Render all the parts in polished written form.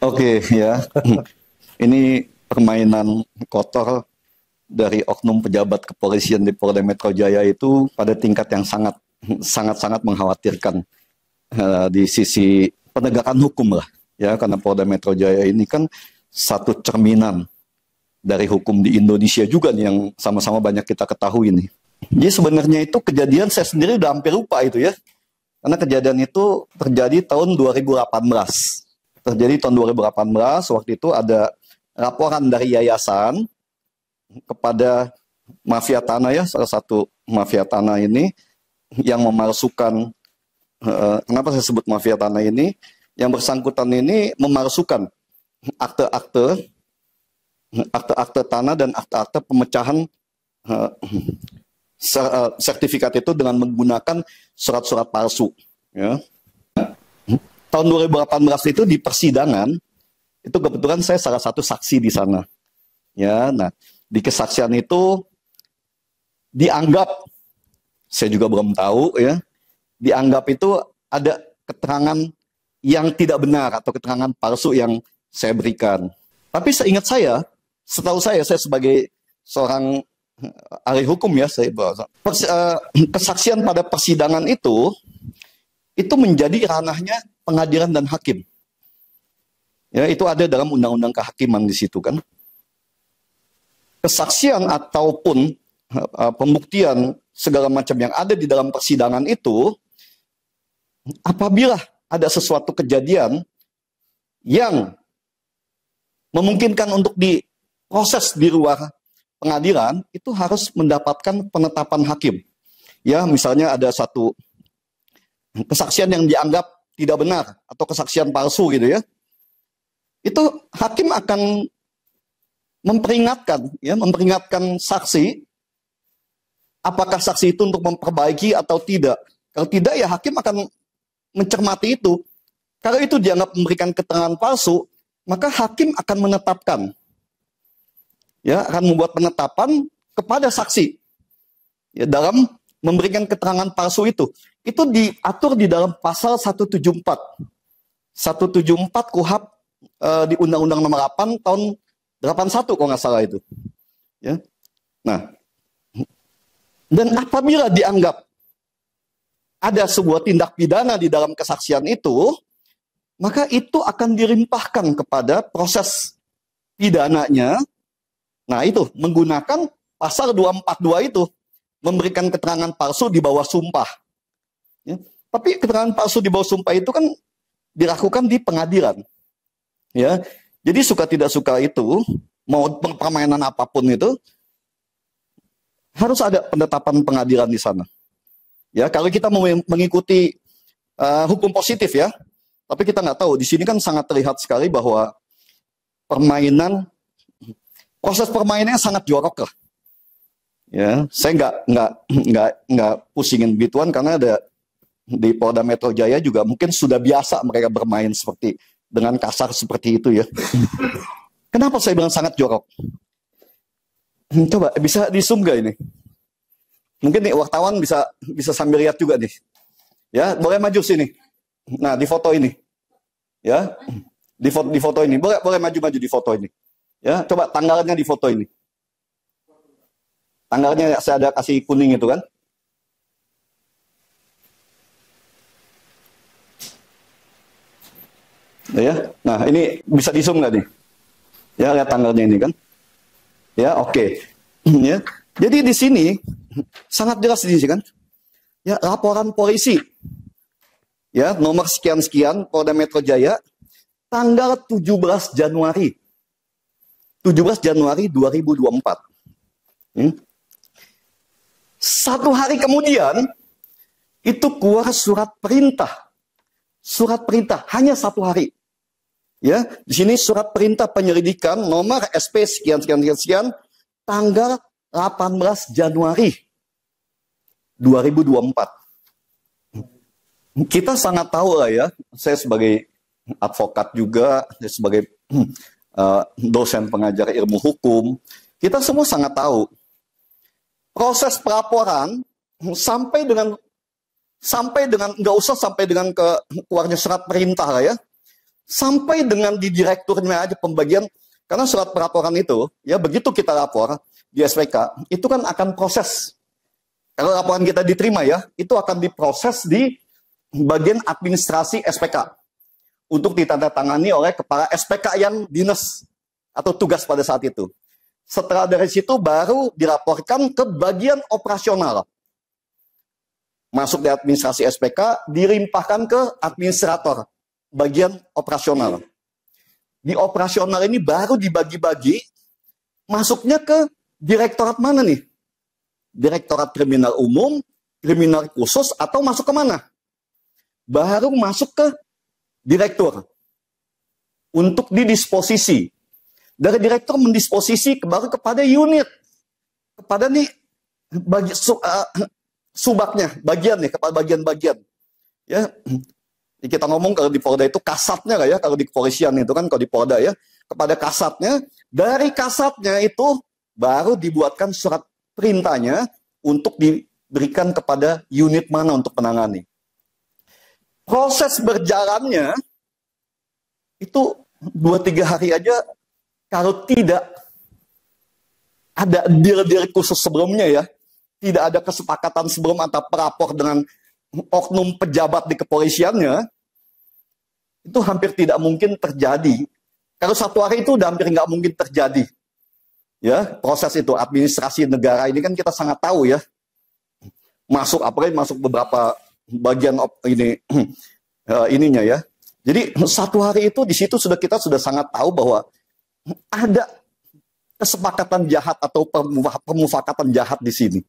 Oke, ya. Ini permainan kotor dari oknum pejabat kepolisian di Polda Metro Jaya itu pada tingkat yang sangat mengkhawatirkan di sisi penegakan hukum lah. Ya, karena Polda Metro Jaya ini kan satu cerminan dari hukum di Indonesia juga nih yang sama-sama banyak kita ketahui nih. Jadi sebenarnya itu kejadian saya sendiri udah hampir lupa itu ya. Karena kejadian itu terjadi tahun 2018. Terjadi tahun 2018, waktu itu ada laporan dari yayasan kepada mafia tanah ya, salah satu mafia tanah ini yang memalsukan, kenapa saya sebut mafia tanah ini, yang bersangkutan ini memalsukan akte-akte tanah dan akte-akte pemecahan sertifikat itu dengan menggunakan surat-surat palsu. Ya. Tahun 2018 itu di persidangan, itu kebetulan saya salah satu saksi di sana. Ya, nah di kesaksian itu dianggap, saya juga belum tahu ya, dianggap itu ada keterangan yang tidak benar atau keterangan palsu yang saya berikan. Tapi seingat saya, setahu saya sebagai seorang ahli hukum ya, kesaksian pada persidangan itu menjadi ranahnya pengadilan dan hakim. Ya, itu ada dalam undang-undang kehakiman di situ kan. Kesaksian ataupun pembuktian segala macam yang ada di dalam persidangan itu, apabila ada sesuatu kejadian yang memungkinkan untuk diproses di luar pengadilan, itu harus mendapatkan penetapan hakim. Ya, misalnya ada satu kesaksian yang dianggap tidak benar atau kesaksian palsu gitu ya, itu hakim akan memperingatkan saksi, apakah saksi itu untuk memperbaiki atau tidak. Kalau tidak ya hakim akan mencermati itu. Kalau itu dianggap memberikan keterangan palsu, maka hakim akan menetapkan, ya, akan membuat penetapan kepada saksi ya, dalam memberikan keterangan palsu itu. Itu diatur di dalam pasal 174 KUHP di Undang-Undang Nomor 8 tahun 81 kalau nggak salah itu. Ya. Nah, dan apabila dianggap ada sebuah tindak pidana di dalam kesaksian itu, maka itu akan dilimpahkan kepada proses pidananya. Nah itu, menggunakan pasal 242 itu, memberikan keterangan palsu di bawah sumpah. Ya. Tapi keterangan palsu di bawah sumpah itu kan dilakukan di pengadilan. Ya. Jadi suka tidak suka itu, mau permainan apapun itu, harus ada penetapan pengadilan di sana. Ya, kalau kita mau mengikuti hukum positif ya, tapi kita nggak tahu. Di sini kan sangat terlihat sekali bahwa proses permainannya sangat jorok lah. Ya, saya nggak pusingin begituan karena ada di Polda Metro Jaya juga mungkin sudah biasa mereka bermain seperti dengan kasar seperti itu ya. Kenapa saya bilang sangat jorok? Coba bisa di zoom gak ini? Mungkin nih wartawan bisa sambil lihat juga nih. Ya, boleh maju sini. Nah, di foto ini. Ya. Di foto ini. Boleh maju-maju di foto ini. Ya, coba tanggalnya di foto ini. Tanggalnya saya ada kasih kuning itu kan. Ya. Nah, ini bisa di zoom nggak nih? Ya, lihat tanggalnya ini kan. Ya, oke. Ya. Jadi di sini sangat jelas di sini kan. Ya, laporan polisi. Ya, nomor sekian-sekian Polda Metro Jaya tanggal 17 Januari. 17 Januari 2024. Satu hari kemudian itu keluar surat perintah. Surat perintah hanya satu hari. Ya, di sini surat perintah penyelidikan nomor SP sekian tanggal 18 Januari 2024. Kita sangat tahu lah ya, saya sebagai advokat juga, saya sebagai dosen pengajar ilmu hukum, kita semua sangat tahu proses pelaporan sampai dengan nggak usah sampai dengan keluarnya surat perintah lah ya. sampai dengan di direkturnya aja pembagian, karena surat pelaporan itu, ya begitu kita lapor di SPK, itu kan akan proses. Kalau laporan kita diterima ya, itu akan diproses di bagian administrasi SPK untuk ditandatangani oleh kepala SPK yang dinas atau tugas pada saat itu. Setelah dari situ baru dilaporkan ke bagian operasional. Masuk di administrasi SPK, dilimpahkan ke administrator, bagian operasional. Di operasional ini baru dibagi-bagi, masuknya ke direktorat mana nih? Direktorat kriminal umum, kriminal khusus, atau masuk ke mana? Baru masuk ke direktur untuk didisposisi. Dari direktur mendisposisi baru kepada unit, kepada nih subaknya, bagian nih, kepada bagian-bagian. Ya, kita ngomong kalau di Polda itu kasatnya lah ya, kalau di kepolisian itu kan, kalau di Polda ya, kepada kasatnya. Dari kasatnya itu baru dibuatkan surat perintahnya untuk diberikan kepada unit mana untuk menangani. Proses berjalannya itu 2-3 hari aja. Kalau tidak ada deal-deal khusus sebelumnya ya, tidak ada kesepakatan sebelum antara pelapor dengan oknum pejabat di kepolisiannya, itu hampir tidak mungkin terjadi. Kalau 1 hari itu udah hampir nggak mungkin terjadi. Ya, proses itu administrasi negara ini kan kita sangat tahu ya. Masuk apalagi masuk beberapa bagian ini ininya ya. Jadi 1 hari itu di situ kita sudah sangat tahu bahwa ada kesepakatan jahat atau pemufakatan jahat di sini.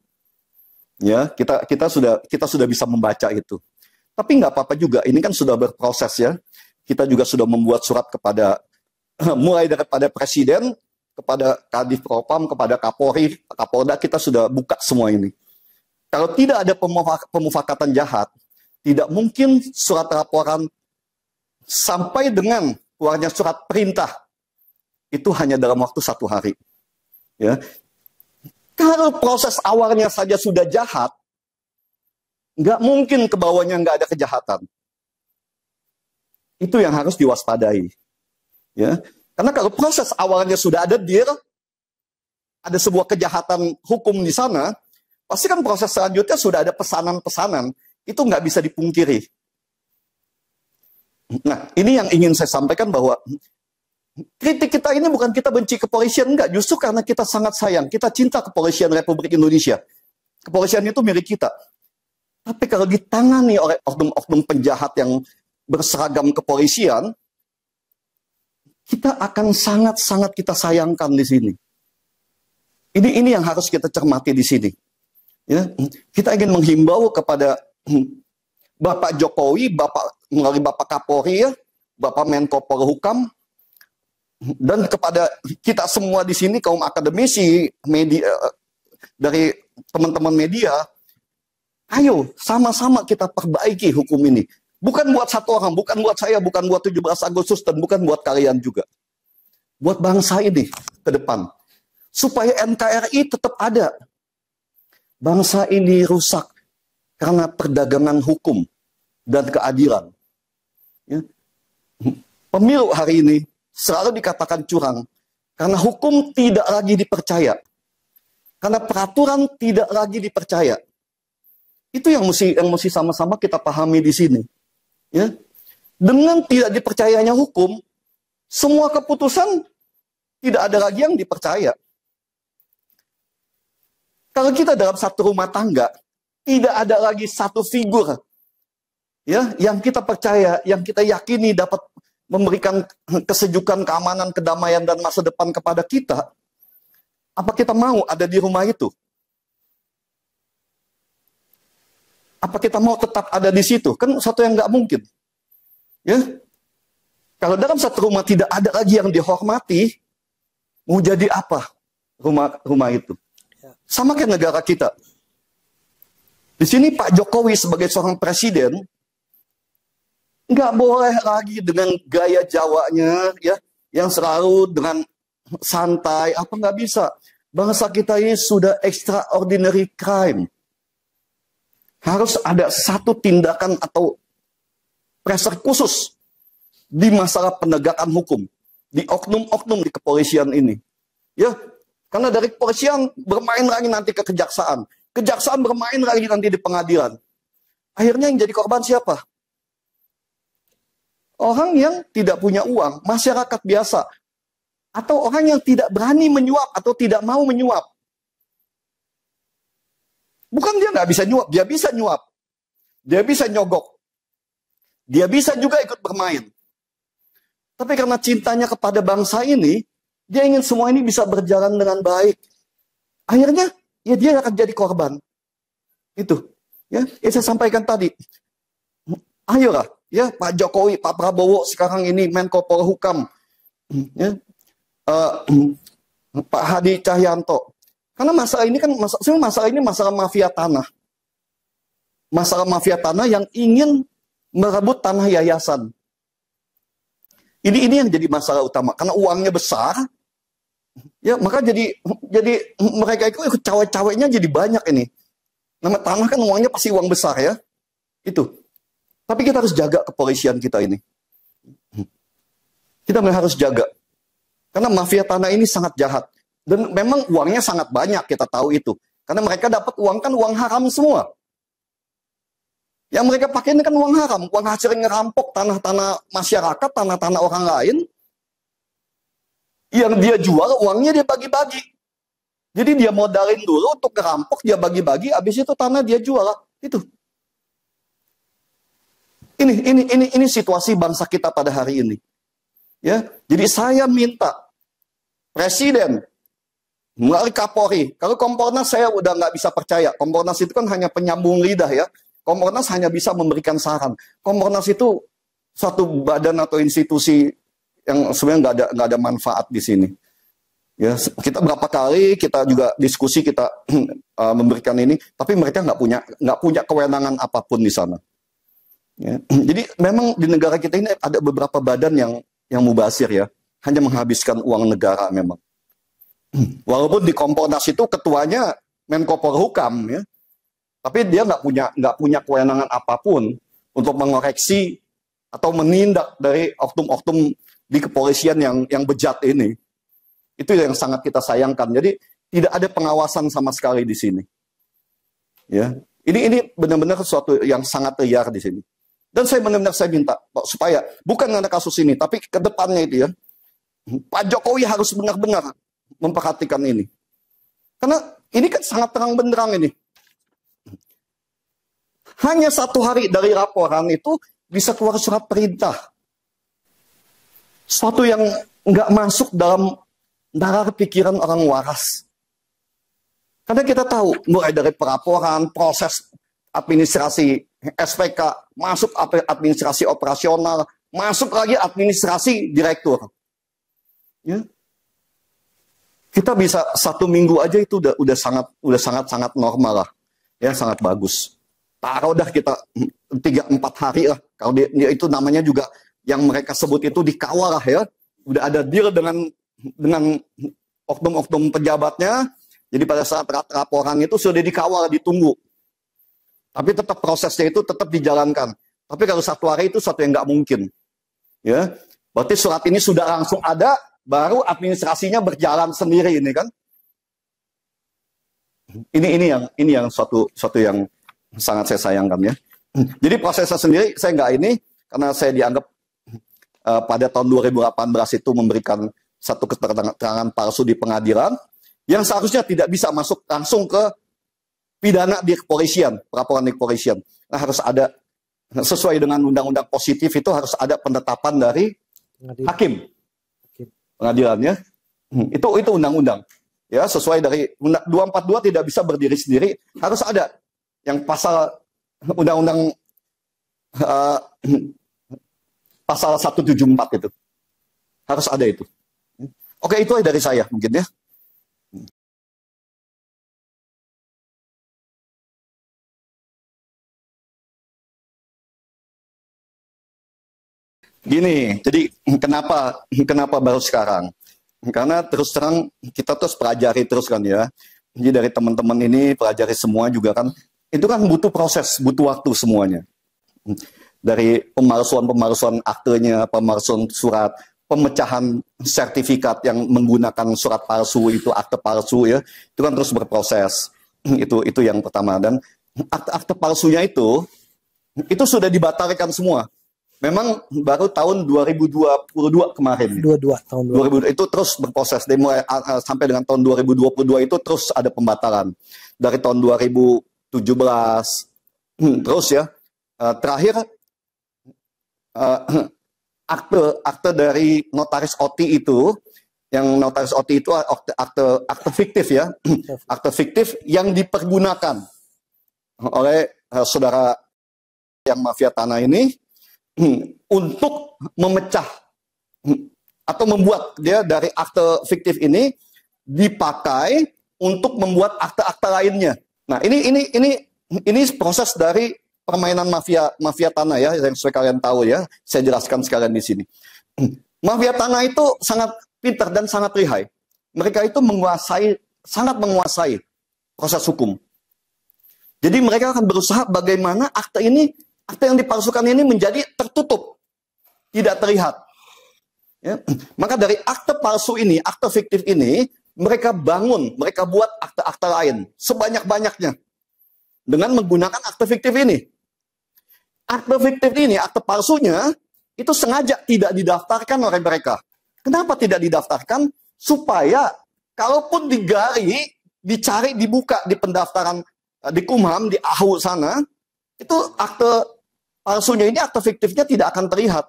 Ya, kita sudah bisa membaca itu. Tapi nggak apa-apa juga, ini kan sudah berproses ya. Kita juga sudah membuat surat kepada mulai daripada presiden, kepada Kadif Propam, kepada Kapolri, Kapolda, kita sudah buka semua ini. Kalau tidak ada pemufakatan jahat, tidak mungkin surat laporan sampai dengan keluarnya surat perintah itu hanya dalam waktu 1 hari. Ya. Kalau proses awalnya saja sudah jahat, nggak mungkin ke bawahnya nggak ada kejahatan. Itu yang harus diwaspadai. Ya. Karena kalau proses awalnya sudah ada deal, ada sebuah kejahatan hukum di sana, pasti kan proses selanjutnya sudah ada pesanan-pesanan, itu nggak bisa dipungkiri. Nah, ini yang ingin saya sampaikan bahwa kritik kita ini bukan kita benci kepolisian, enggak. Justru karena kita sangat sayang, kita cinta kepolisian Republik Indonesia. Kepolisian itu milik kita. Tapi kalau ditangani oleh oknum-oknum penjahat yang berseragam kepolisian, kita akan sangat-sangat kita sayangkan di sini. Ini yang harus kita cermati di sini. Ya, kita ingin menghimbau kepada Bapak Jokowi, melalui Bapak Kapolri, ya, Bapak Menko Polhukam, dan kepada kita semua di sini, kaum akademisi, media, dari teman-teman media, ayo sama-sama kita perbaiki hukum ini. Bukan buat satu orang, bukan buat saya, bukan buat 17 Agustus, dan bukan buat kalian juga. Buat bangsa ini ke depan. Supaya NKRI tetap ada. Bangsa ini rusak karena perdagangan hukum dan keadilan. Ya. Pemilu hari ini selalu dikatakan curang karena hukum tidak lagi dipercaya. Karena peraturan tidak lagi dipercaya. Itu yang mesti sama-sama kita pahami di sini. Ya. Dengan tidak dipercayanya hukum, semua keputusan tidak ada lagi yang dipercaya. Kalau kita dalam satu rumah tangga, tidak ada lagi satu figur ya yang kita percaya, yang kita yakini dapat memberikan kesejukan, keamanan, kedamaian, dan masa depan kepada kita. Apa kita mau ada di rumah itu? Apa kita mau tetap ada di situ? Kan satu yang nggak mungkin. Ya, kalau dalam satu rumah tidak ada lagi yang dihormati, mau jadi apa rumah itu? Sama kayak negara kita. Di sini Pak Jokowi sebagai seorang presiden nggak boleh lagi dengan gaya Jawanya, ya, yang selalu dengan santai. Apa nggak bisa? Bangsa kita ini sudah extraordinary crime. Harus ada satu tindakan atau pressure khusus di masalah penegakan hukum, di oknum-oknum di kepolisian ini. Ya, karena dari kepolisian bermain lagi nanti ke kejaksaan. Kejaksaan bermain lagi nanti di pengadilan. Akhirnya yang jadi korban siapa? Orang yang tidak punya uang, masyarakat biasa. Atau orang yang tidak berani menyuap atau tidak mau menyuap. Bukan dia nggak bisa nyuap, dia bisa nyuap. Dia bisa nyogok. Dia bisa juga ikut bermain. Tapi karena cintanya kepada bangsa ini, dia ingin semua ini bisa berjalan dengan baik. Akhirnya, ya dia akan jadi korban. Itu. Ya, saya sampaikan tadi. Ayolah, ya Pak Jokowi, Pak Prabowo sekarang ini Menko Polhukam, ya, Pak Hadi Cahyanto. Karena masalah ini kan masalah mafia tanah. Masalah mafia tanah yang ingin merebut tanah yayasan. Ini yang jadi masalah utama. Karena uangnya besar, ya maka jadi mereka itu cawe-cawenya jadi banyak ini. Nama tanah kan uangnya pasti uang besar ya. Itu. Tapi kita harus jaga kepolisian kita ini. Kita harus jaga. Karena mafia tanah ini sangat jahat. Dan memang uangnya sangat banyak, kita tahu itu. Karena mereka dapat uang kan uang haram semua. Yang mereka pakai ini kan uang haram. Uang hasil ngerampok tanah-tanah masyarakat, tanah-tanah orang lain. Yang dia jual, uangnya dia bagi-bagi. Jadi dia modalin dulu untuk ngerampok, dia bagi-bagi, habis itu tanah dia jual. Itu. Ini situasi bangsa kita pada hari ini. Ya, jadi saya minta Presiden melalui Kapolri. Kalau Kompolnas saya udah nggak bisa percaya. Kompolnas itu kan hanya penyambung lidah ya. Kompolnas hanya bisa memberikan saran. Kompolnas itu suatu badan atau institusi yang sebenarnya nggak ada manfaat di sini. Ya, kita berapa kali kita juga diskusi kita memberikan ini, tapi mereka nggak punya kewenangan apapun di sana. Ya. Jadi memang di negara kita ini ada beberapa badan yang mubazir ya, hanya menghabiskan uang negara memang. Walaupun di Kompolnas itu ketuanya Menko Polhukam ya, tapi dia nggak punya kewenangan apapun untuk mengoreksi atau menindak dari oknum-oknum di kepolisian yang bejat ini. Itu yang sangat kita sayangkan. Jadi tidak ada pengawasan sama sekali di sini. Ya, ini benar-benar sesuatu yang sangat liar di sini. Dan saya benar-benar minta supaya bukan karena kasus ini, tapi ke depannya itu ya, Pak Jokowi harus benar-benar memperhatikan ini. Karena ini kan sangat terang benderang ini. Hanya 1 hari dari laporan itu bisa keluar surat perintah. Suatu yang nggak masuk dalam nalar pikiran orang waras. Karena kita tahu, mulai dari pelaporan, proses administrasi SPK, masuk administrasi operasional, masuk lagi administrasi direktur. Ya. Kita bisa 1 minggu aja itu udah sangat normal lah. Ya, sangat bagus. Taruh dah kita 3-4 hari lah. Kalau dia itu namanya juga yang mereka sebut itu dikawal lah ya. Udah ada deal dengan oknum-oknum pejabatnya, jadi pada saat laporan itu sudah dikawal, ditunggu. Tapi tetap prosesnya itu tetap dijalankan. Tapi kalau 1 hari itu suatu yang nggak mungkin. Ya, berarti surat ini sudah langsung ada, baru administrasinya berjalan sendiri ini kan. Ini yang suatu yang sangat saya sayangkan ya. Jadi prosesnya sendiri saya nggak ini karena saya dianggap pada tahun 2018 itu memberikan satu keterangan palsu di pengadilan yang seharusnya tidak bisa masuk langsung ke pidana di kepolisian, pelaporan di kepolisian. Nah, harus ada sesuai dengan undang-undang positif itu harus ada penetapan dari hakim pengadilannya. Itu undang-undang. Ya, sesuai dari 242 tidak bisa berdiri sendiri, harus ada yang pasal undang-undang pasal 174 itu. Harus ada itu. Oke, itu dari saya mungkin ya. Gini, jadi kenapa baru sekarang? Karena terus terang kita terus pelajari terus kan ya. Jadi dari teman-teman ini pelajari semua juga kan. Itu kan butuh proses, butuh waktu semuanya. Dari pemalsuan aktenya, pemalsuan surat, pemecahan sertifikat yang menggunakan surat palsu, itu akte palsu ya, itu kan terus berproses. Itu yang pertama. Dan akte palsunya itu sudah dibatalkan semua. Memang baru tahun 2022 kemarin. 22 tahun 2000 itu terus berproses dari mulai sampai dengan tahun 2022 itu terus ada pembatalan. Dari tahun 2017 terus ya. Terakhir akte dari notaris OT itu, yang notaris OT itu akte fiktif ya, akte fiktif yang dipergunakan oleh saudara yang mafia tanah ini untuk memecah atau membuat dia dari akte fiktif ini dipakai untuk membuat akte-akte lainnya. Nah, ini proses dari permainan mafia tanah ya, yang supaya kalian tahu ya. Saya jelaskan sekalian di sini. Mafia tanah itu sangat pintar dan sangat lihai. Mereka itu sangat menguasai proses hukum. Jadi mereka akan berusaha bagaimana akte yang dipalsukan ini menjadi tertutup, tidak terlihat. Ya. Maka dari akte palsu ini, akte fiktif ini, mereka buat akte-akte lain sebanyak-banyaknya dengan menggunakan akte fiktif ini. Akte fiktif ini, akte palsunya, itu sengaja tidak didaftarkan oleh mereka. Kenapa tidak didaftarkan? Supaya kalaupun dicari, dibuka di pendaftaran di Kumham, di AHU sana, itu akte palsunya ini, akte fiktifnya tidak akan terlihat.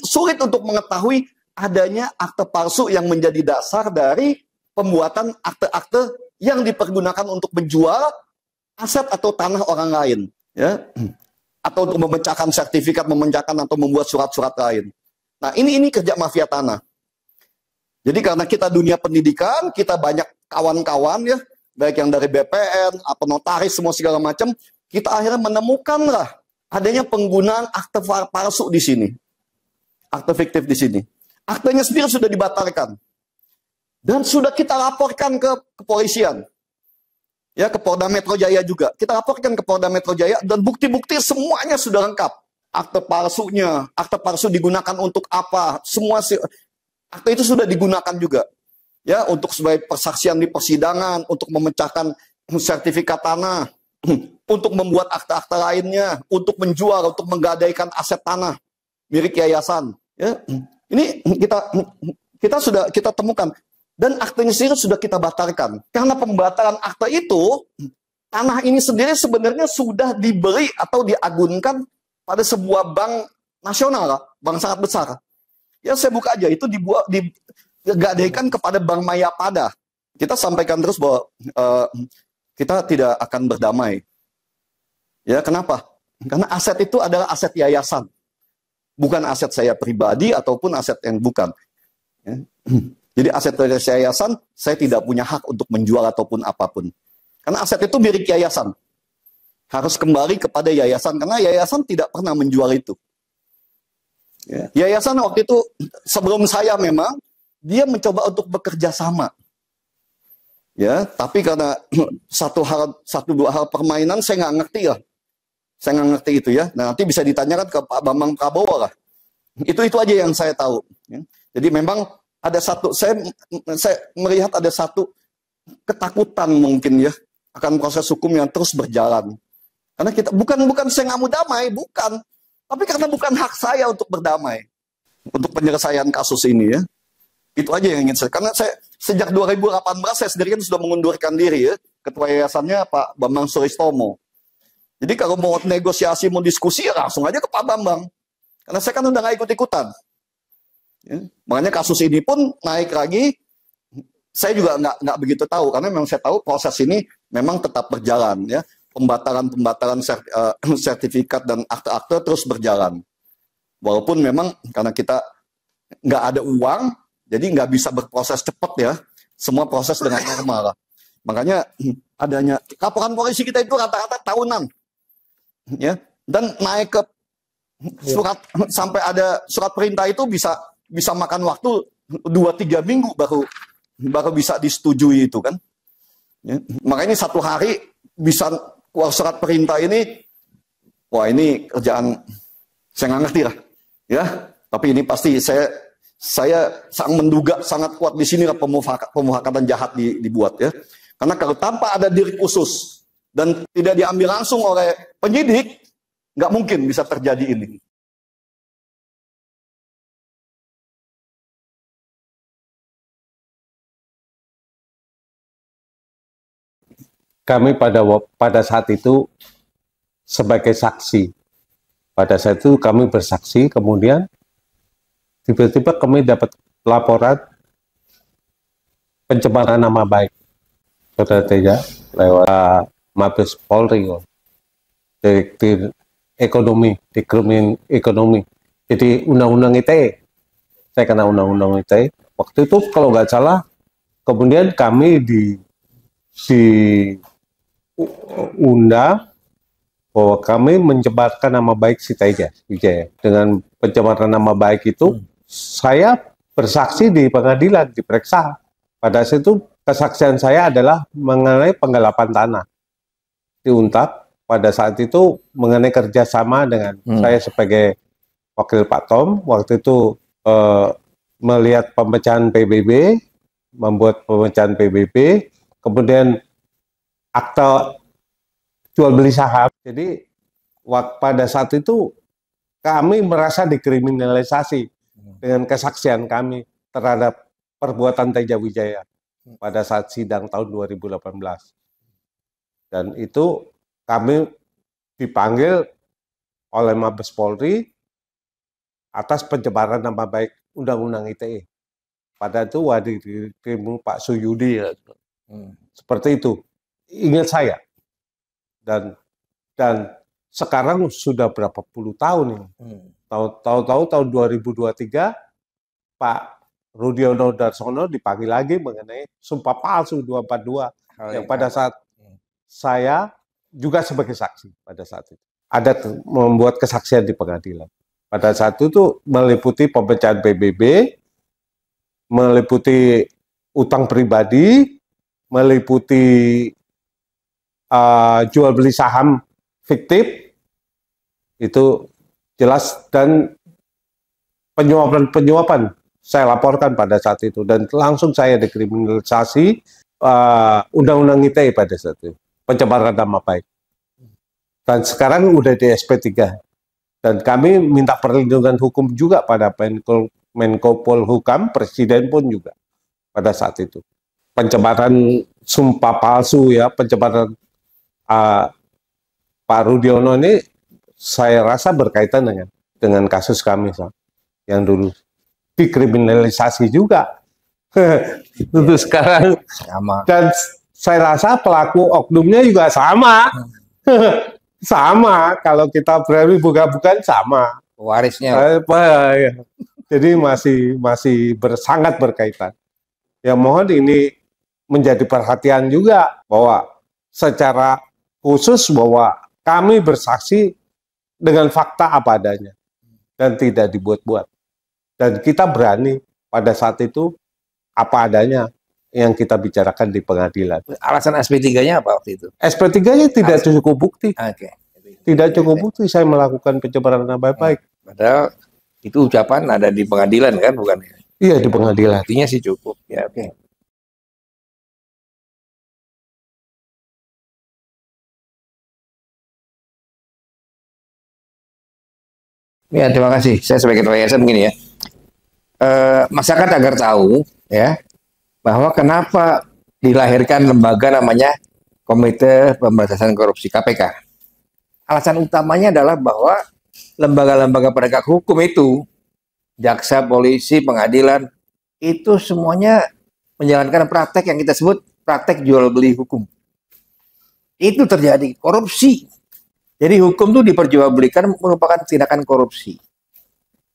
Sulit untuk mengetahui adanya akte palsu yang menjadi dasar dari pembuatan akte-akte yang dipergunakan untuk menjual aset atau tanah orang lain, ya, atau untuk memecahkan sertifikat, atau membuat surat-surat lain. Nah, ini kerja mafia tanah. Jadi karena kita dunia pendidikan, kita banyak kawan-kawan ya, baik yang dari BPN, apa notaris, semua segala macam, kita akhirnya menemukanlah adanya penggunaan akte palsu di sini, akte fiktif di sini. Aktenya sendiri sudah dibatalkan dan sudah kita laporkan ke kepolisian, ya, ke Polda Metro Jaya juga. Kita laporkan ke Polda Metro Jaya dan bukti-bukti semuanya sudah lengkap. Akte palsunya, akte palsu digunakan untuk apa? Semua akte itu sudah digunakan juga, ya, untuk sebagai persaksian di persidangan, untuk memecahkan sertifikat tanah, untuk membuat akte-akte lainnya, untuk menjual, untuk menggadaikan aset tanah milik yayasan. Ya, ini kita temukan dan aktenya sendiri sudah kita batalkan. Karena pembatalan akte itu, tanah ini sendiri sebenarnya sudah dibeli atau diagunkan pada sebuah bank nasional, bank sangat besar. Ya, saya buka aja, itu digadaikan kepada Bank Mayapada. Kita sampaikan terus bahwa kita tidak akan berdamai. Ya, kenapa? Karena aset itu adalah aset yayasan. Bukan aset saya pribadi ataupun aset yang bukan. Ya. Jadi aset dari yayasan, saya tidak punya hak untuk menjual ataupun apapun. Karena aset itu milik yayasan. Harus kembali kepada yayasan, karena yayasan tidak pernah menjual itu. Ya. Yayasan waktu itu, sebelum saya memang, dia mencoba untuk bekerja sama. Ya, tapi karena satu dua hal permainan saya nggak ngerti lah. Saya nggak ngerti itu ya. Nah, nanti bisa ditanyakan ke Pak Bambang Prabowo lah. Itu aja yang saya tahu. Ya. Jadi memang ada saya melihat ada satu ketakutan mungkin ya akan proses hukum yang terus berjalan. Karena kita bukan saya nggak mau damai, bukan. Tapi karena bukan hak saya untuk berdamai, untuk penyelesaian kasus ini ya. Itu aja yang ingin saya. Karena saya sejak 2018 saya sendiri kan sudah mengundurkan diri ya. Ketua yayasannya Pak Bambang Suristomo. Jadi kalau mau negosiasi, mau diskusi, ya langsung aja ke Pak Bambang. Karena saya kan udah nggak ikut-ikutan. Ya. Makanya kasus ini pun naik lagi, saya juga nggak begitu tahu. Karena memang saya tahu proses ini memang tetap berjalan. Ya. Pembatalan sertifikat dan akte-akte terus berjalan. Walaupun memang karena kita nggak ada uang, jadi nggak bisa berproses cepat ya. Semua proses dengan normal. Makanya adanya laporan polisi kita itu rata-rata tahunan. Ya, dan naik ke surat sampai ada surat perintah itu bisa makan waktu 2-3 minggu baru bisa disetujui itu kan. Ya, makanya satu hari bisa keluar surat perintah ini Wah, ini kerjaan saya nggak ngerti lah, ya. Tapi ini pasti saya sangat menduga sangat kuat di sini pemufakatan jahat dibuat, ya. Karena kalau tanpa ada diri khusus dan tidak diambil langsung oleh penyidik, nggak mungkin bisa terjadi ini. Kami pada saat itu sebagai saksi. Pada saat itu kami bersaksi, kemudian tiba-tiba kami dapat laporan pencemaran nama baik, Saudara Teja, lewat Mabes Polri, Direktur Ekonomi, Dikrimin Ekonomi. Jadi Undang-Undang ITE, saya kena Undang-Undang ITE. Waktu itu kalau nggak salah, kemudian kami diundang bahwa kami mencemarkan nama baik si Teja Wijaya. Dengan pencemaran nama baik itu, saya bersaksi di pengadilan, diperiksa. Pada saat itu kesaksian saya adalah mengenai penggelapan tanah di Untap. Pada saat itu mengenai kerjasama dengan saya sebagai wakil Pak Tom. Waktu itu melihat pemecahan PBB, membuat pemecahan PBB, kemudian akta jual beli saham. Jadi pada saat itu kami merasa dikriminalisasi dengan kesaksian kami terhadap perbuatan Teja Wijaya pada saat sidang tahun 2018. Dan itu kami dipanggil oleh Mabes Polri atas pencemaran nama baik Undang-Undang ITE. Pada itu Wadikrim Pak Suyudi. Seperti itu. Ingat saya. Dan sekarang sudah berapa puluh tahun ini. Tahu-tahu tahun 2023 Pak Rudiono Darsono dipanggil lagi mengenai sumpah palsu 242 yang pada saat saya juga sebagai saksi pada saat itu. Ada membuat kesaksian di pengadilan. Pada saat itu meliputi pemecahan PBB, meliputi utang pribadi, meliputi jual beli saham fiktif, itu jelas, dan penyuapan saya laporkan pada saat itu, dan langsung saya dikriminalisasi Undang-Undang ITE pada saat itu, pencemaran nama baik. Dan sekarang udah di SP3, dan kami minta perlindungan hukum juga pada Menko Polhukam, Presiden pun juga pada saat itu. Pencemaran sumpah palsu, ya, pencemaran Pak Rudiono ini saya rasa berkaitan dengan kasus kami yang dulu dikriminalisasi juga. Untuk sekarang sama. Dan saya rasa pelaku oknumnya juga sama. Sama, kalau kita berani buka-bukaan sama. Warisnya. Jadi masih sangat berkaitan. Ya, mohon ini menjadi perhatian juga bahwa secara khusus bahwa kami bersaksi dengan fakta apa adanya dan tidak dibuat-buat. Dan kita berani pada saat itu apa adanya yang kita bicarakan di pengadilan. Alasan SP3-nya apa waktu itu? SP3-nya tidak cukup bukti. Okay. Tidak cukup bukti saya melakukan pencemaran nama baik. Padahal itu ucapan ada di pengadilan kan, bukan? Iya, di pengadilan. Artinya sih cukup. Ya, oke. Ya, terima kasih. Saya sebagai ketua yayasan begini ya. Masyarakat agar tahu ya bahwa kenapa dilahirkan lembaga namanya Komite Pemberantasan Korupsi KPK. Alasan utamanya adalah bahwa lembaga-lembaga penegak hukum itu, jaksa, polisi, pengadilan, itu semuanya menjalankan praktek yang kita sebut praktek jual beli hukum. Itu terjadi korupsi. Jadi hukum itu diperjualbelikan merupakan tindakan korupsi.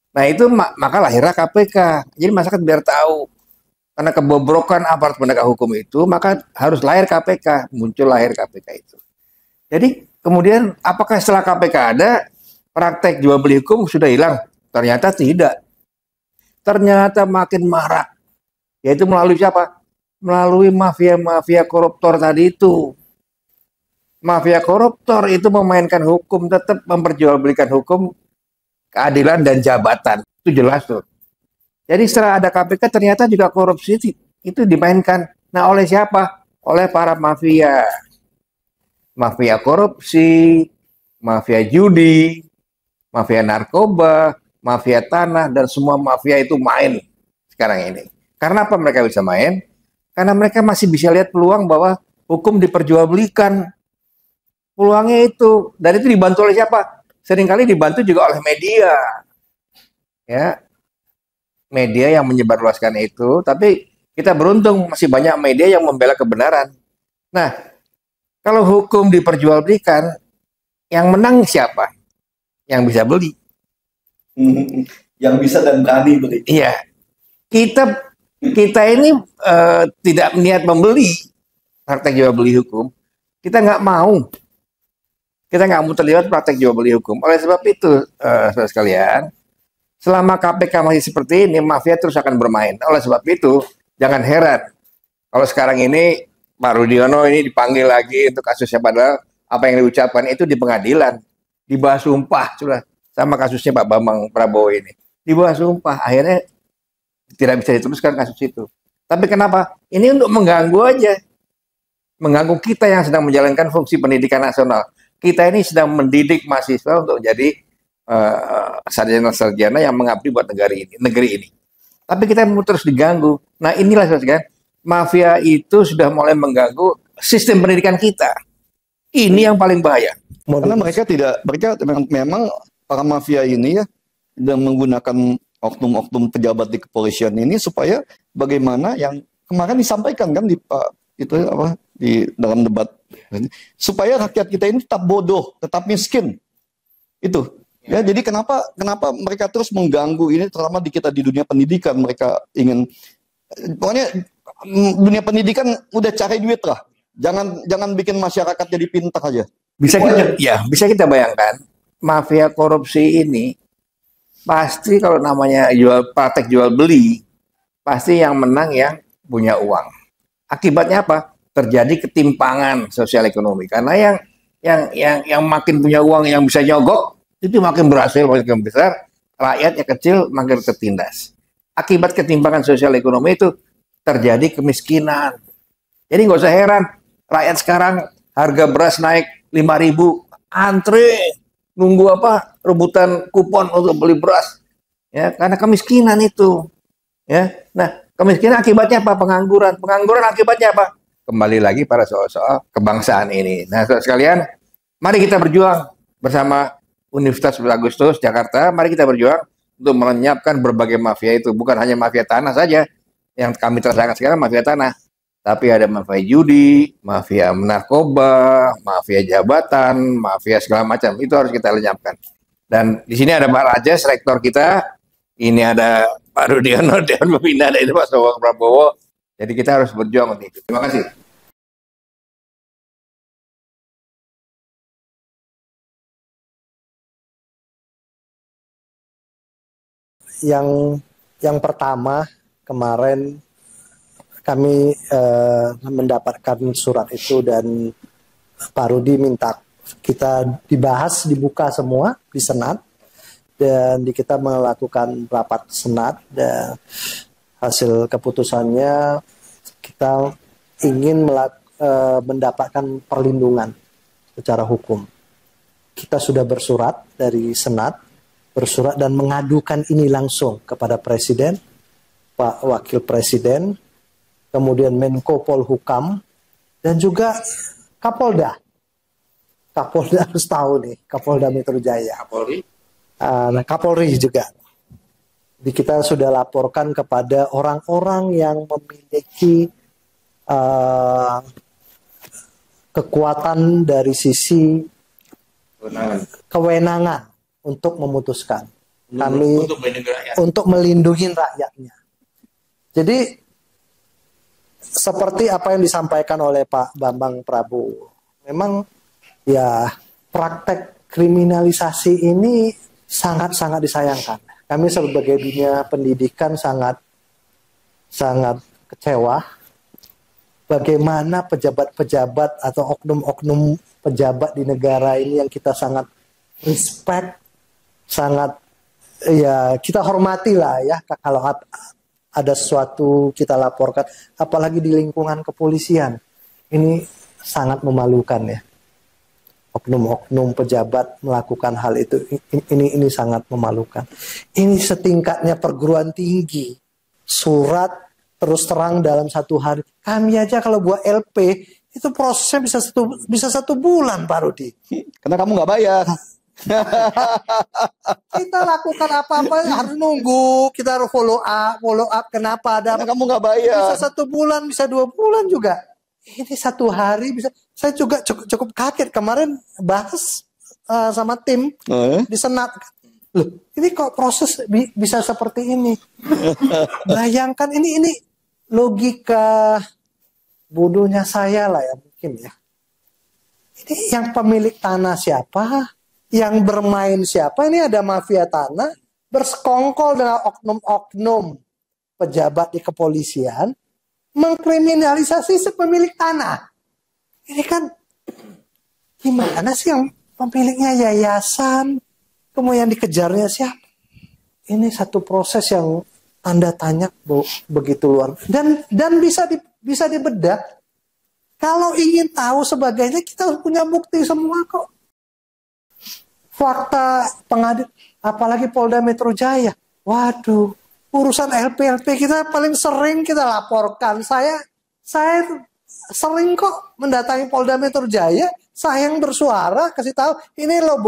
Nah itu maka lahirlah KPK. Jadi masyarakat biar tahu. Karena kebobrokan aparat penegak hukum itu, maka harus lahir KPK. Muncul lahir KPK itu. Jadi kemudian apakah setelah KPK ada, praktek jual beli hukum sudah hilang? Ternyata tidak. Ternyata makin marak. Yaitu melalui siapa? Melalui mafia-mafia koruptor tadi itu. Mafia koruptor itu memainkan hukum, tetap memperjualbelikan hukum, keadilan dan jabatan. Itu jelas tuh. Jadi setelah ada KPK ternyata juga korupsi itu dimainkan. Nah, oleh siapa? Oleh para mafia. Mafia korupsi, mafia judi, mafia narkoba, mafia tanah, dan semua mafia itu main sekarang ini. Karena apa mereka bisa main? Karena mereka masih bisa lihat peluang bahwa hukum diperjualbelikan. Peluangnya itu. Dan itu dibantu oleh siapa? Seringkali dibantu juga oleh media. Ya, media yang menyebarluaskan itu, tapi kita beruntung masih banyak media yang membela kebenaran. Nah, kalau hukum diperjualbelikan, yang menang siapa? Yang bisa beli. Yang bisa dan berani beli. Iya, kita ini tidak niat membeli praktek jual beli hukum. Kita nggak mau terlibat praktek jual beli hukum. Oleh sebab itu, saudara sekalian, selama KPK masih seperti ini, mafia terus akan bermain. Oleh sebab itu, jangan heran kalau sekarang ini Pak Rudiono ini dipanggil lagi untuk kasusnya, padahal apa yang diucapkan itu di pengadilan, dibahas sumpah sudah, sama kasusnya Pak Bambang Prabowo ini, dibahas sumpah, akhirnya tidak bisa diteruskan kasus itu. Tapi kenapa? Ini untuk mengganggu aja, mengganggu kita yang sedang menjalankan fungsi pendidikan nasional. Kita ini sedang mendidik mahasiswa untuk jadi sarjana-sarjana yang mengabdi buat negeri ini. Tapi kita mau terus diganggu. Nah, inilah kan, mafia itu sudah mulai mengganggu sistem pendidikan kita. Ini yang paling bahaya. Karena mereka memang para mafia ini ya, dan menggunakan oknum-oknum pejabat di kepolisian ini supaya bagaimana yang kemarin disampaikan kan di dalam debat, supaya rakyat kita ini tetap bodoh, tetap miskin. Itu. Ya, jadi kenapa mereka terus mengganggu ini, terutama di kita di dunia pendidikan, mereka ingin, pokoknya dunia pendidikan udah cari duit lah, jangan bikin masyarakat jadi pintar aja. Bisa kita bayangkan, mafia korupsi ini pasti kalau namanya praktek jual beli, pasti yang menang yang punya uang. Akibatnya apa? Terjadi ketimpangan sosial ekonomi, karena yang makin punya uang, yang bisa nyogok, itu makin berhasil, makin besar, rakyatnya kecil, makin tertindas. Akibat ketimpangan sosial ekonomi itu terjadi kemiskinan. Jadi nggak usah heran, rakyat sekarang harga beras naik 5.000, antre, nunggu rebutan kupon untuk beli beras. Ya, karena kemiskinan itu. Ya, nah kemiskinan akibatnya apa? Pengangguran. Pengangguran akibatnya apa? Kembali lagi pada soal kebangsaan ini. Nah, saudara sekalian, mari kita berjuang bersama Universitas 11 Agustus Jakarta, mari kita berjuang untuk melenyapkan berbagai mafia itu. Bukan hanya mafia tanah saja yang kami rasakan sekarang, mafia tanah, tapi ada mafia judi, mafia narkoba, mafia jabatan, mafia segala macam. Itu harus kita lenyapkan. Dan di sini ada Pak Rajes, rektor kita. Ini ada Pak Rudiono, Dewan Pembina, dan itu Pak Prabowo. Jadi kita harus berjuang untuk itu. Terima kasih. Yang pertama, kemarin kami mendapatkan surat itu dan Pak Rudi minta kita dibuka semua di Senat, dan kita melakukan rapat Senat, dan hasil keputusannya kita ingin mendapatkan perlindungan secara hukum. Kita sudah bersurat dari Senat, dan mengadukan ini langsung kepada Presiden, Pak Wakil Presiden, kemudian Menko Polhukam, dan juga Kapolda. Kapolda harus tahu nih, Kapolda Metro Jaya. Kapolri juga. Jadi kita sudah laporkan kepada orang-orang yang memiliki kekuatan dari sisi kewenangan untuk memutuskan, untuk melindungi rakyatnya. Jadi seperti apa yang disampaikan oleh Pak Bambang Prabowo, memang ya praktek kriminalisasi ini sangat-sangat disayangkan. Kami sebagai dunia pendidikan sangat kecewa bagaimana pejabat-pejabat atau oknum-oknum pejabat di negara ini yang kita sangat respect, sangat ya kita hormati lah ya. Kalau ada sesuatu kita laporkan, apalagi di lingkungan kepolisian, ini sangat memalukan ya. Oknum-oknum pejabat melakukan hal itu, ini sangat memalukan. Ini setingkatnya perguruan tinggi, surat terus terang dalam 1 hari. Kami aja kalau buat LP itu prosesnya bisa satu bulan, Pak Rudi. Karena kamu nggak bayar. Kita lakukan apa-apa harus nunggu, kita harus follow up. Kenapa ada? Karena kamu nggak bayar. Bisa 1 bulan, bisa 2 bulan juga. Ini 1 hari bisa. Saya juga cukup kaget kemarin bahas sama tim di Senat. Loh, ini kok proses bisa seperti ini? Bayangkan ini logika bodohnya saya lah ya mungkin ya. Ini yang pemilik tanah siapa? Yang bermain siapa? Ini ada mafia tanah bersekongkol dengan oknum-oknum pejabat di kepolisian mengkriminalisasi si pemilik tanah. Ini kan gimana sih yang pemiliknya yayasan, kemudian dikejarnya siapa? Ini satu proses yang tanda tanya begitu luar dan bisa dibedah. Kalau ingin tahu sebagainya kita punya bukti semua kok. Fakta pengadilan, apalagi Polda Metro Jaya. Waduh, urusan LP kita paling sering kita laporkan. Saya sering kok mendatangi Polda Metro Jaya, saya yang bersuara kasih tahu ini loh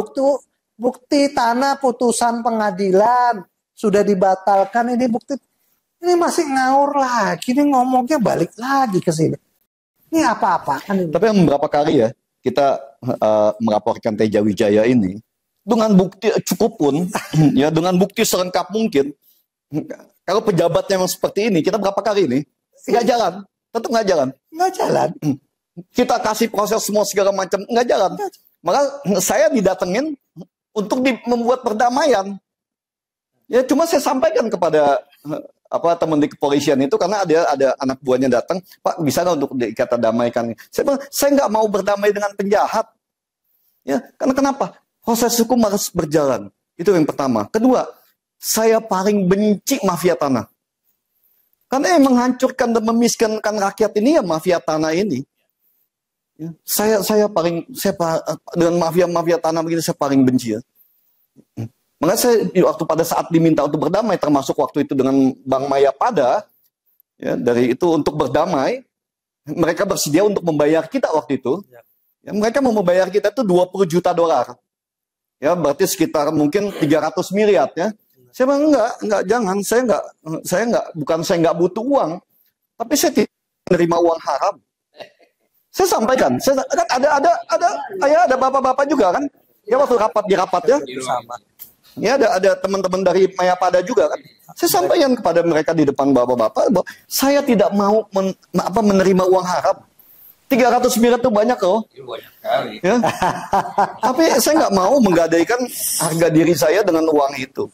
bukti tanah putusan pengadilan sudah dibatalkan, ini bukti. Ini masih ngaur lagi, ini ngomongnya balik lagi ke sini. Ini apa-apaan ini? Tapi yang beberapa kali ya kita melaporkan Teja Wijaya ini dengan bukti cukup pun ya, dengan bukti selengkap mungkin. Kalau pejabatnya memang seperti ini, kita berapa kali ini nggak jalan, tetap nggak jalan. Nggak jalan. Kita kasih proses semua segala macam nggak jalan. Maka saya didatengin untuk membuat perdamaian. Ya cuma saya sampaikan kepada teman di kepolisian itu, karena ada anak buahnya datang, Pak bisa nggak untuk dikata damaikan? Saya nggak mau berdamai dengan penjahat. Ya karena kenapa? Proses hukum harus berjalan. Itu yang pertama. Kedua, saya paling benci mafia tanah. Karena yang menghancurkan dan memiskinkan rakyat ini ya mafia tanah ini. Ya, saya dengan mafia tanah begini saya paling benci ya. Makanya saya waktu pada saat diminta untuk berdamai, termasuk waktu itu dengan Bang Mayapada, ya, dari itu untuk berdamai, mereka bersedia untuk membayar kita waktu itu. Ya, mereka mau membayar kita itu $20 juta. Ya, berarti sekitar mungkin 300 miliar ya. Saya bilang enggak, jangan, saya nggak butuh uang, tapi saya tidak menerima uang haram. Saya sampaikan, ada bapak-bapak juga kan, ya waktu rapat ya. Ya ada teman-teman dari Mayapada juga kan. Saya sampaikan kepada mereka di depan bapak-bapak bahwa saya tidak mau menerima uang haram. 300 miliar itu banyak loh. Banyak sekali. Ya. Tapi saya nggak mau menggadaikan harga diri saya dengan uang itu.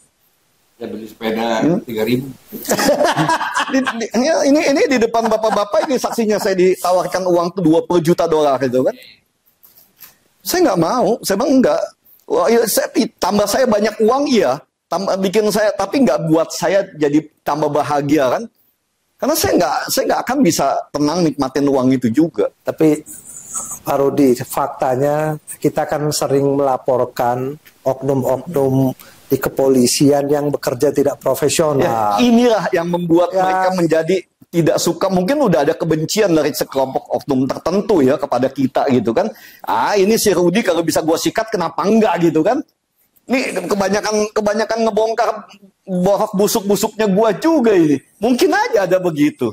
Ya beli sepeda 3.000. Ini di depan bapak-bapak ini saksinya, saya ditawarkan uang tuh $20 juta gitu kan. Saya nggak mau, saya bilang enggak. Wah, ya, tambah saya banyak uang iya, bikin saya, tapi nggak buat saya jadi tambah bahagia kan? Karena saya nggak akan bisa tenang nikmatin uang itu juga. Tapi Pak Rudi, faktanya kita kan sering melaporkan oknum-oknum di kepolisian yang bekerja tidak profesional. Ya, inilah yang membuat mereka menjadi tidak suka. Mungkin udah ada kebencian dari sekelompok oknum tertentu ya kepada kita gitu kan. Ini si Rudi kalau bisa gue sikat kenapa enggak gitu kan. Ini kebanyakan ngebongkar bohok busuk-busuknya gua juga ini. Mungkin aja ada begitu.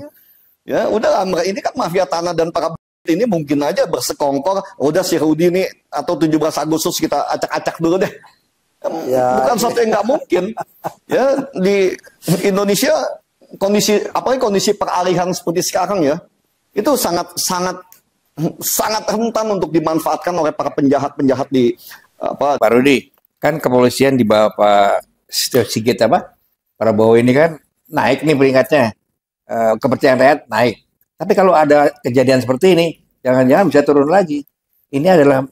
Ya, udah ini kan mafia tanah dan para ini mungkin aja bersekongkol. Udah si Rudi ini atau 17 Agustus kita acak-acak dulu deh. Ya, bukan sesuatu yang nggak mungkin. Ya, di Indonesia kondisi peralihan seperti sekarang ya, itu sangat rentan untuk dimanfaatkan oleh para penjahat-penjahat di Pak Rudi. Kan kepolisian di bawah Pak Sigit Prabowo ini kan naik nih peringkatnya, kepercayaan rakyat naik. Tapi kalau ada kejadian seperti ini, jangan-jangan bisa turun lagi. Ini adalah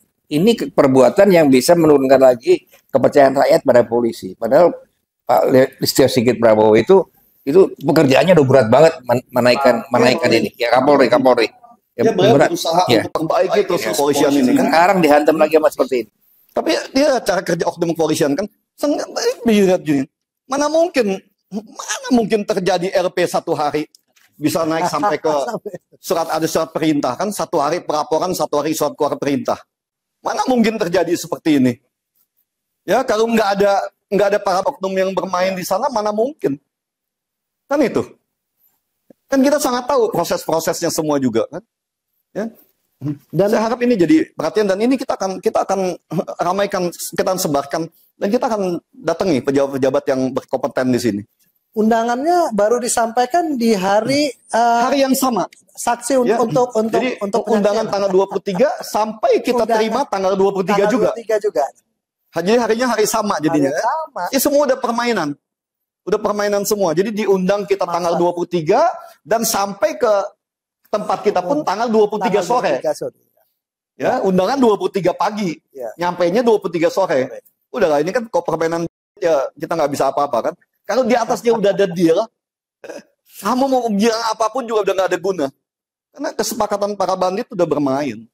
perbuatan yang bisa menurunkan lagi kepercayaan rakyat pada polisi. Padahal Pak Listio Sigit Prabowo itu pekerjaannya udah berat banget menaikkan ini. Ya Kapolri. Ya, berat berusaha untuk memperbaiki terus kepolisian ini kan. Sekarang dihantam lagi sama seperti ini. Tapi dia cara kerja oknum kepolisian kan sangat gini. Mana mungkin terjadi RP 1 hari bisa naik sampai ke ada surat perintah kan, 1 hari pelaporan, 1 hari surat keluar perintah. Mana mungkin terjadi seperti ini? Ya kalau nggak ada para oknum yang bermain di sana, mana mungkin? Kan itu. Kan kita sangat tahu proses-prosesnya semua juga kan. Ya. Dan saya harap ini jadi perhatian dan ini kita akan ramaikan, kita akan sebarkan dan kita akan datangi pejabat-pejabat yang berkompeten di sini. Undangannya baru disampaikan di hari yang sama. Saksi Ya. untuk Jadi undangan tanggal 23 sampai kita terima tanggal 23 juga. Jadi harinya hari sama jadinya. Hari sama. Ya semua udah permainan. Udah permainan semua. Jadi diundang kita tanggal 23 dan sampai ke tempat kita pun tanggal 23 sore. Ya, undangan 23 pagi. Ya. Nyampainya 23 sore. Udah lah, ini kan kok permainan ya kita nggak bisa apa-apa kan. Kalau di atasnya udah ada deal, kamu mau bilang apapun juga udah nggak ada guna. Karena kesepakatan para bandit udah bermain.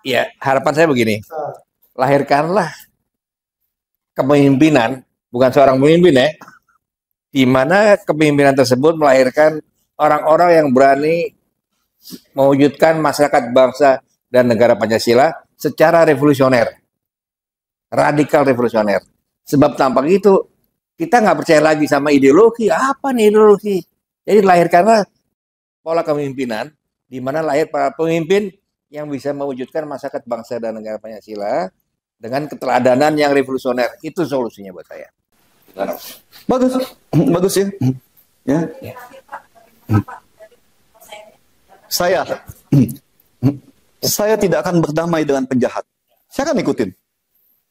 Ya, harapan saya begini. Lahirkanlah kepemimpinan, bukan seorang pemimpin ya, di mana kepemimpinan tersebut melahirkan orang-orang yang berani mewujudkan masyarakat bangsa dan negara Pancasila secara revolusioner, radikal revolusioner. Sebab tanpa itu kita nggak percaya lagi sama ideologi. Apa nih ideologi? Jadi lahirkanlah pola kepemimpinan di mana lahir para pemimpin yang bisa mewujudkan masyarakat bangsa dan negara Pancasila dengan keteladanan yang revolusioner. Itu solusinya buat saya. Bagus, bagus ya. Ya. Saya tidak akan berdamai dengan penjahat. Saya akan ikutin.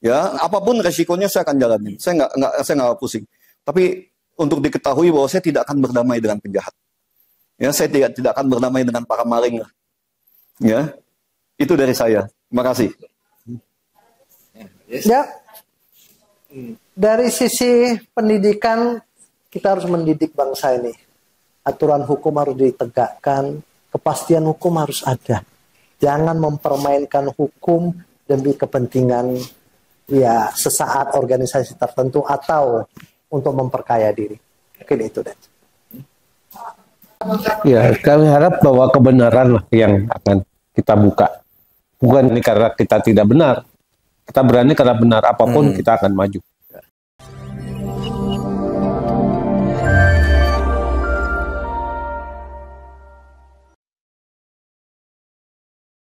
Ya, apapun resikonya saya akan jalanin. Saya nggak pusing. Tapi untuk diketahui bahwa saya tidak akan berdamai dengan penjahat. Ya, saya tidak akan berdamai dengan para maling. Ya, itu dari saya. Terima kasih. Ya, dari sisi pendidikan kita harus mendidik bangsa ini. Aturan hukum harus ditegakkan, kepastian hukum harus ada. Jangan mempermainkan hukum demi kepentingan ya sesaat organisasi tertentu atau untuk memperkaya diri. Mungkin itu deh. Ya, kami harap bahwa kebenaran lah yang akan kita buka. Bukan ini karena kita tidak benar. Kita berani karena benar, apapun kita akan maju.